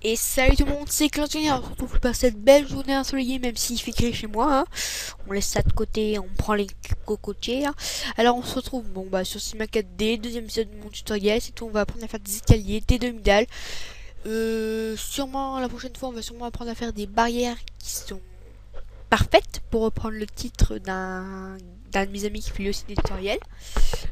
Et salut tout le monde, c'est Clancy, on se retrouve par cette belle journée ensoleillée, même s'il fait gris chez moi, hein. On laisse ça de côté, on prend les cocotiers, hein. Alors on se retrouve, bon bah sur Sigma 4D, deuxième épisode de mon tutoriel, c'est tout, on va apprendre à faire des escaliers, des demi-dalles. Sûrement la prochaine fois on va sûrement apprendre à faire des barrières qui sont parfaites, pour reprendre le titre d'un de mes amis qui fait aussi des tutoriels.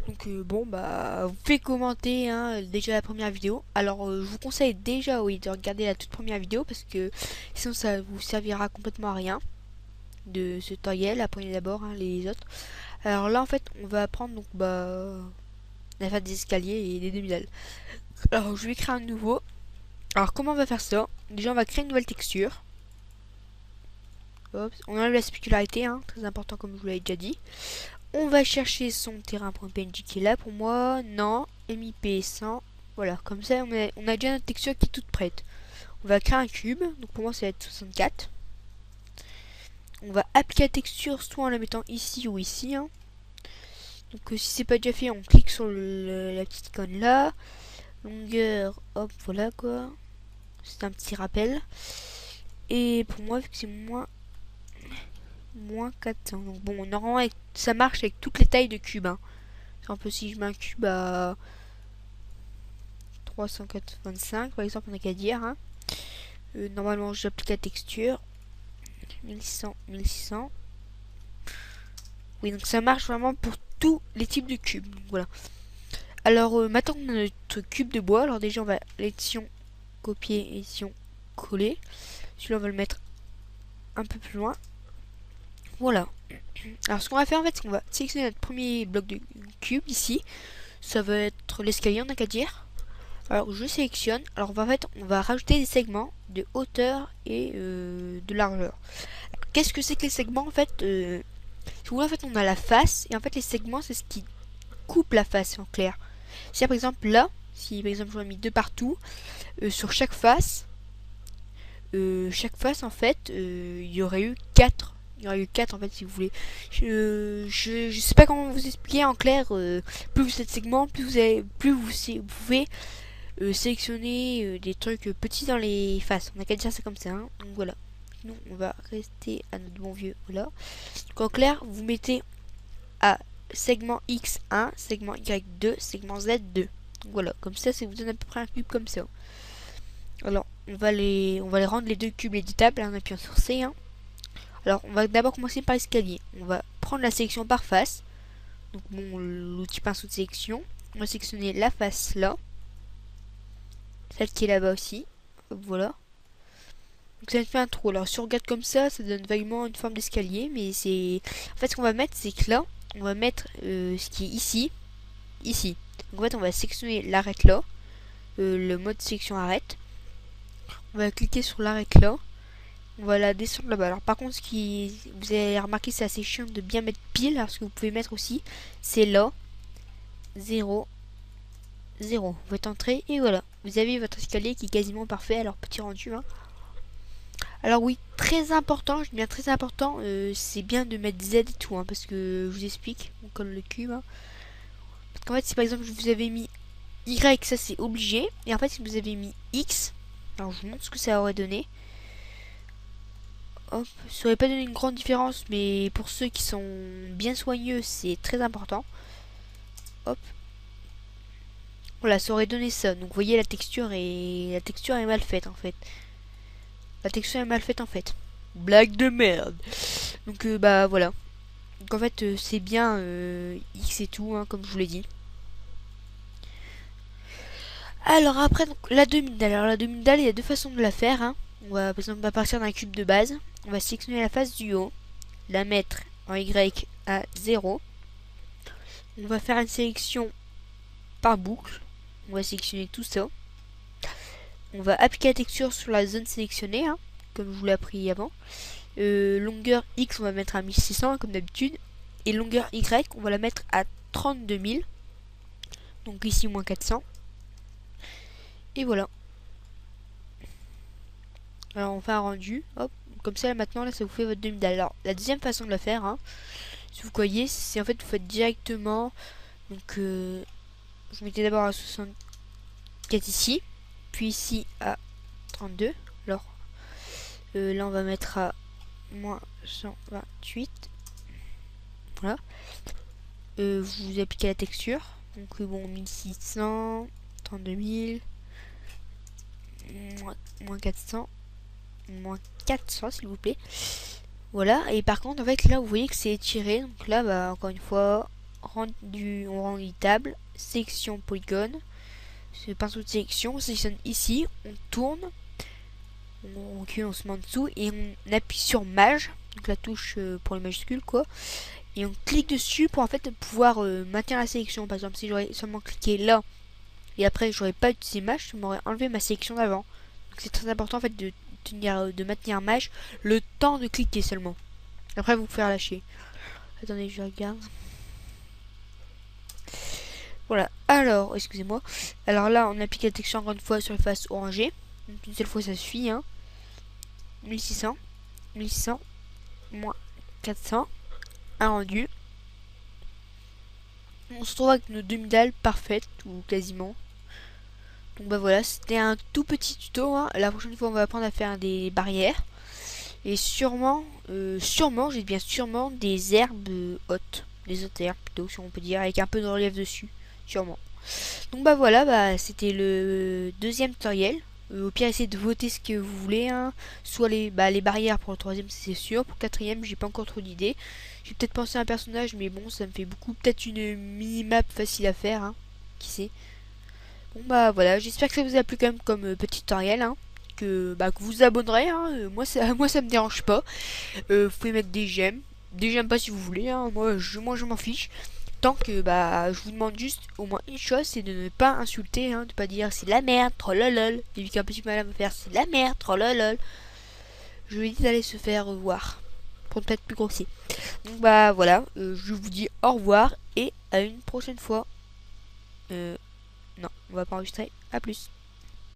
Donc bon bah vous pouvez commenter, hein, déjà la première vidéo. Alors je vous conseille déjà, oui, de regarder la toute première vidéo parce que sinon ça vous servira complètement à rien de ce tutoriel. Apprenez d'abord, hein, les autres. Alors là en fait on va apprendre donc bah à faire des escaliers et des demi-dalles. Alors je vais créer un nouveau. Alors comment on va faire ça? Déjà on va créer une nouvelle texture. Hop, on enlève la spécularité, hein, très important comme je vous l'avais déjà dit. On va chercher son terrain.png qui est là pour moi. Non, MIP 100. Voilà, comme ça on a déjà notre texture qui est toute prête. On va créer un cube, donc pour moi ça va être 64. On va appliquer la texture soit en la mettant ici ou ici, hein. Donc si c'est pas déjà fait, on clique sur la petite icône là. Longueur, hop, voilà quoi. C'est un petit rappel. Et pour moi, vu que c'est moins 400. Donc bon, normalement ça marche avec toutes les tailles de cubes, hein. Un peu si je mets un cube à 385 par exemple, on n'a qu'à dire, hein. Normalement j'applique la texture 1100, 1600. Oui, donc ça marche vraiment pour tous les types de cubes. Donc, voilà. Alors maintenant on a notre cube de bois. Alors déjà on va l'édition copier, édition coller. Celui-là on va le mettre un peu plus loin. Voilà. Alors ce qu'on va faire en fait, c'est qu'on va sélectionner notre premier bloc de cube ici. Ça va être l'escalier, on n'a qu'à dire. Alors je sélectionne. Alors en fait on va rajouter des segments de hauteur et de largeur. Qu'est-ce que c'est que les segments en fait? Si vous voulez, en fait on a la face et en fait les segments c'est ce qui coupe la face en clair. Si par exemple là, si par exemple j'en ai mis deux partout, sur chaque face en fait il y aurait eu 4. Il y aurait eu 4 en fait si vous voulez. Je sais pas comment vous expliquer en clair. Plus vous êtes segment, plus vous pouvez sélectionner des trucs petits dans les faces. On a qu'à dire ça comme ça, hein. Donc voilà. Nous on va rester à notre bon vieux voilà. Donc en clair vous mettez à segment X1, segment Y2, segment Z2. Donc voilà, comme ça vous donne à peu près un cube comme ça. Alors on va les rendre les deux cubes éditables en appuyant sur C, hein. Alors on va d'abord commencer par l'escalier. On va prendre la sélection par face. Donc bon, l'outil pinceau de sélection. On va sélectionner la face là. Celle qui est là-bas aussi. Voilà. Donc ça me fait un trou. Alors si on regarde comme ça donne vaguement une forme d'escalier. Mais c'est... En fait ce qu'on va mettre, c'est que là, on va mettre ce qui est ici. Ici. Donc en fait on va sélectionner l'arrête là. Le mode sélection arrête. On va cliquer sur l'arrête là. On va la descendre là-bas. Alors par contre, vous allez remarquer, c'est assez chiant de bien mettre pile. Alors ce que vous pouvez mettre aussi, c'est là. 0, 0. Vous faites entrer et voilà. Vous avez votre escalier qui est quasiment parfait. Alors petit rendu, hein. Alors oui, très important, je dis bien très important, c'est bien de mettre Z et tout, hein, parce que je vous explique, on colle le cube, hein. Parce qu'en fait, si par exemple vous avez mis Y, ça c'est obligé. Et en fait, si vous avez mis X, alors je vous montre ce que ça aurait donné. Hop, ça aurait pas donné une grande différence, mais pour ceux qui sont bien soigneux, c'est très important. Hop. Voilà, ça aurait donné ça. Donc vous voyez la texture est mal faite en fait. La texture est mal faite en fait. Blague de merde. Donc bah voilà. Donc en fait c'est bien X et tout, hein, comme je vous l'ai dit. Alors après donc la demi-dalle. Alors la demi-dalle, il y a deux façons de la faire, hein. On va par exemple partir d'un cube de base. On va sélectionner la face du haut, la mettre en Y à 0. On va faire une sélection par boucle. On va sélectionner tout ça. On va appliquer la texture sur la zone sélectionnée, hein, comme je vous l'ai appris avant. Longueur X, on va mettre à 1600, comme d'habitude. Et longueur Y, on va la mettre à 32 000. Donc ici, moins 400. Et voilà. Alors on fait un rendu. Hop. Comme ça, maintenant, là, ça vous fait votre demi-dalle. Alors, la deuxième façon de la faire, hein, si vous voyez, c'est en fait, vous faites directement. Donc, vous mettez d'abord à 64 ici. Puis ici à 32. Alors là on va mettre à moins 128. Voilà. Vous appliquez la texture. Donc bon, 1600, 32 000, moins 400, moins 400 s'il vous plaît. Voilà, et par contre en fait là vous voyez que c'est étiré. Donc là bah encore une fois, on rend éditable, sélection polygone, ce pinceau de sélection, on sélectionne ici, on tourne, on recule, on se met en dessous et on appuie sur maj, donc la touche pour les majuscules quoi. Et on clique dessus pour en fait pouvoir maintenir la sélection. Par exemple si j'aurais seulement cliqué là et après j'aurais pas utilisé maj, je m'aurais enlevé ma sélection d'avant. Donc c'est très important en fait de maintenir maj le temps de cliquer seulement. Après vous pouvez relâcher. Attendez, je regarde. Voilà, alors, excusez-moi. Alors là, on applique la texture encore une fois sur les faces orangées. Donc une seule fois, ça suffit. Hein. 1600, 1600, moins 400. Un rendu. On se retrouve avec nos demi-dalles parfaites, ou quasiment. Donc bah voilà, c'était un tout petit tuto. Hein. La prochaine fois, on va apprendre à faire des barrières. Et sûrement, j'ai bien sûrement des herbes hautes. Des hautes herbes plutôt, si on peut dire, avec un peu de relief dessus. Sûrement. Donc bah voilà, bah c'était le deuxième tutoriel. Au pire, essayez de voter ce que vous voulez. Hein. Soit les barrières pour le troisième, c'est sûr. Pour le quatrième, j'ai pas encore trop d'idées. J'ai peut-être pensé à un personnage, mais bon, ça me fait beaucoup. Peut-être une mini-map facile à faire. Hein. Qui sait. Bon bah voilà, j'espère que ça vous a plu quand même comme petit tutoriel. Hein. Que vous vous abonnerez. Hein. Moi, ça me dérange pas. Vous pouvez mettre des j'aime. Des j'aime pas si vous voulez. Hein. Moi, je m'en fiche. Tant que je vous demande juste au moins une chose, c'est de ne pas insulter, hein, de pas dire c'est la merde, trollolol. J'ai vu qu'un petit mal à me faire c'est la merde, trollolol. Je lui dis d'aller se faire voir pour ne pas être plus grossier. Donc bah voilà, je vous dis au revoir et à une prochaine fois. Non, on va pas enregistrer. À plus.